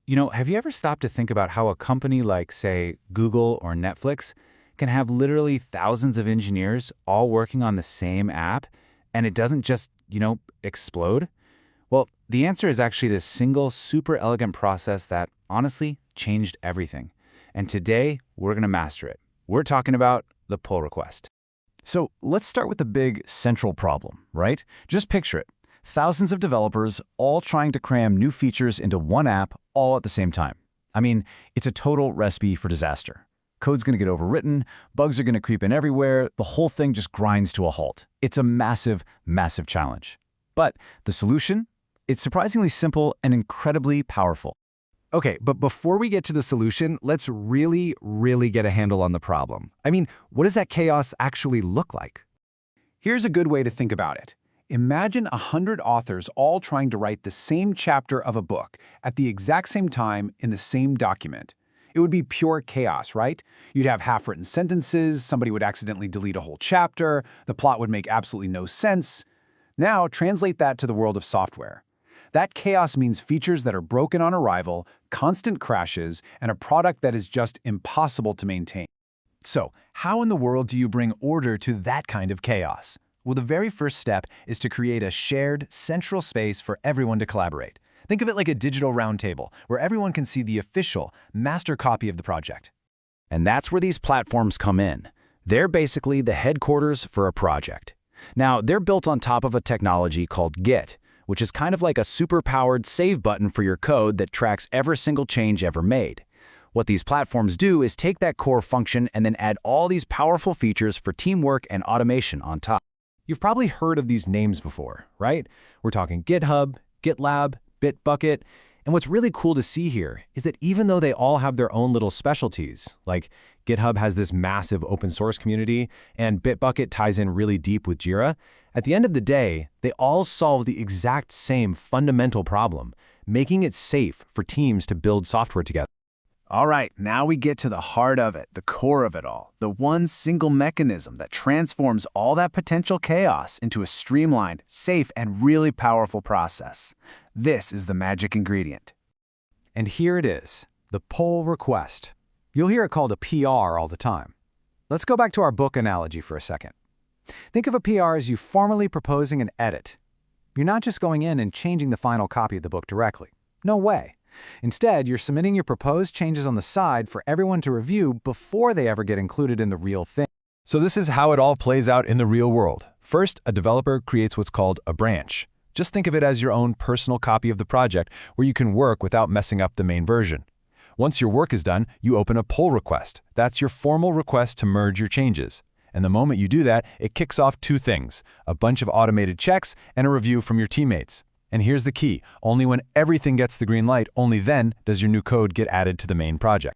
Have you ever stopped to think about how a company like, say, Google or Netflix can have literally thousands of engineers all working on the same app, and it doesn't just, explode? Well, the answer is actually this single, super elegant process that, honestly, changed everything. And today, we're going to master it. We're talking about the pull request. So let's start with the big central problem, right? Just picture it. Thousands of developers all trying to cram new features into one app all at the same time. I mean, it's a total recipe for disaster. Code's going to get overwritten, bugs are going to creep in everywhere, the whole thing just grinds to a halt. It's a massive, massive challenge. But the solution? It's surprisingly simple and incredibly powerful. Okay, but before we get to the solution, let's really get a handle on the problem. I mean, what does that chaos actually look like? Here's a good way to think about it. Imagine 100 authors all trying to write the same chapter of a book at the exact same time in the same document. It would be pure chaos, right? You'd have half-written sentences, somebody would accidentally delete a whole chapter, the plot would make absolutely no sense. Now, translate that to the world of software. That chaos means features that are broken on arrival, constant crashes, and a product that is just impossible to maintain. So, how in the world do you bring order to that kind of chaos? Well, the very first step is to create a shared, central space for everyone to collaborate. Think of it like a digital roundtable, where everyone can see the official, master copy of the project. And that's where these platforms come in. They're basically the headquarters for a project. Now, they're built on top of a technology called Git, which is kind of like a super-powered save button for your code that tracks every single change ever made. What these platforms do is take that core function and then add all these powerful features for teamwork and automation on top. You've probably heard of these names before, right? We're talking GitHub, GitLab, Bitbucket, and what's really cool to see here is that even though they all have their own little specialties, like GitHub has this massive open source community and Bitbucket ties in really deep with Jira, at the end of the day, they all solve the exact same fundamental problem, making it safe for teams to build software together. All right, now we get to the heart of it, the core of it all, the one single mechanism that transforms all that potential chaos into a streamlined, safe, and really powerful process. This is the magic ingredient. And here it is, the pull request. You'll hear it called a PR all the time. Let's go back to our book analogy for a second. Think of a PR as you formally proposing an edit. You're not just going in and changing the final copy of the book directly. No way. Instead, you're submitting your proposed changes on the side for everyone to review before they ever get included in the real thing. So this is how it all plays out in the real world. First, a developer creates what's called a branch. Just think of it as your own personal copy of the project where you can work without messing up the main version. Once your work is done, you open a pull request. That's your formal request to merge your changes. And the moment you do that, it kicks off two things: a bunch of automated checks and a review from your teammates. And here's the key: only when everything gets the green light, only then does your new code get added to the main project.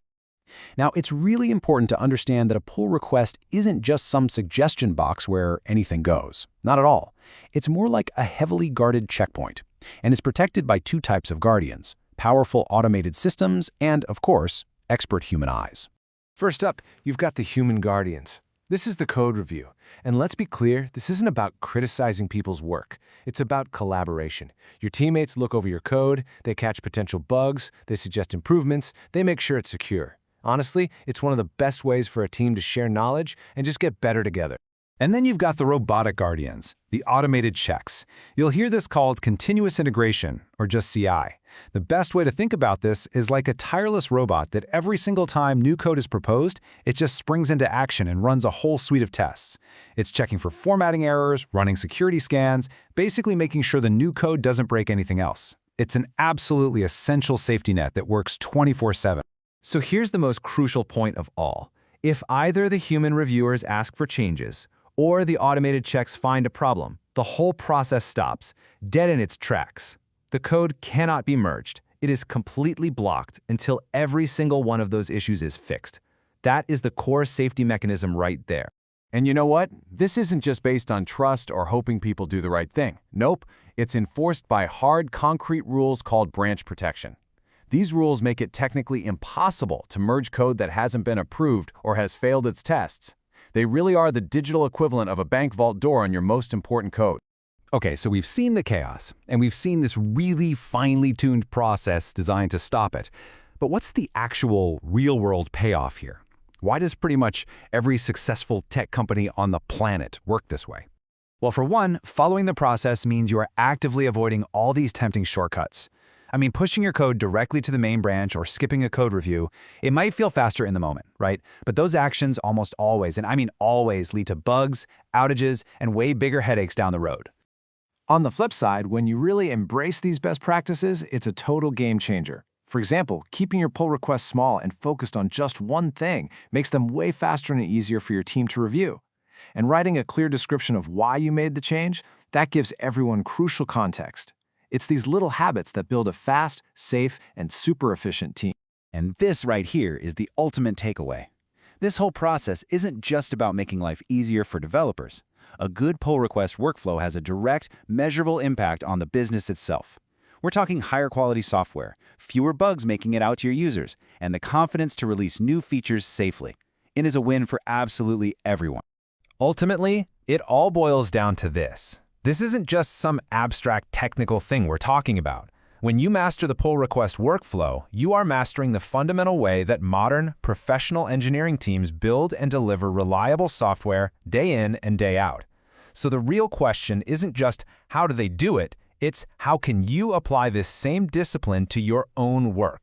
Now, it's really important to understand that a pull request isn't just some suggestion box where anything goes. Not at all. It's more like a heavily guarded checkpoint, and is protected by two types of guardians: powerful automated systems and, of course, expert human eyes. First up, you've got the human guardians. This is the code review. And let's be clear, this isn't about criticizing people's work. It's about collaboration. Your teammates look over your code, they catch potential bugs, they suggest improvements, they make sure it's secure. Honestly, it's one of the best ways for a team to share knowledge and just get better together. And then you've got the robotic guardians, the automated checks. You'll hear this called continuous integration, or just CI. The best way to think about this is like a tireless robot that every single time new code is proposed, it just springs into action and runs a whole suite of tests. It's checking for formatting errors, running security scans, basically making sure the new code doesn't break anything else. It's an absolutely essential safety net that works 24/7. So here's the most crucial point of all. If either the human reviewers ask for changes, or the automated checks find a problem, the whole process stops, dead in its tracks. The code cannot be merged. It is completely blocked until every single one of those issues is fixed. That is the core safety mechanism right there. And you know what? This isn't just based on trust or hoping people do the right thing. Nope, it's enforced by hard, concrete rules called branch protection. These rules make it technically impossible to merge code that hasn't been approved or has failed its tests. They really are the digital equivalent of a bank vault door on your most important code. Okay, so we've seen the chaos, and we've seen this really finely tuned process designed to stop it. But what's the actual real-world payoff here? Why does pretty much every successful tech company on the planet work this way? Well, for one, following the process means you are actively avoiding all these tempting shortcuts. I mean, pushing your code directly to the main branch or skipping a code review, it might feel faster in the moment, right? But those actions almost always, and I mean always, lead to bugs, outages, and way bigger headaches down the road. On the flip side, when you really embrace these best practices, it's a total game changer. For example, keeping your pull requests small and focused on just one thing makes them way faster and easier for your team to review. And writing a clear description of why you made the change, that gives everyone crucial context. It's these little habits that build a fast, safe, and super efficient team. And this right here is the ultimate takeaway. This whole process isn't just about making life easier for developers. A good pull request workflow has a direct, measurable impact on the business itself. We're talking higher quality software, fewer bugs making it out to your users, and the confidence to release new features safely. It is a win for absolutely everyone. Ultimately, it all boils down to this. This isn't just some abstract technical thing we're talking about. When you master the pull request workflow, you are mastering the fundamental way that modern, professional engineering teams build and deliver reliable software day in and day out. So the real question isn't just how do they do it, it's how can you apply this same discipline to your own work.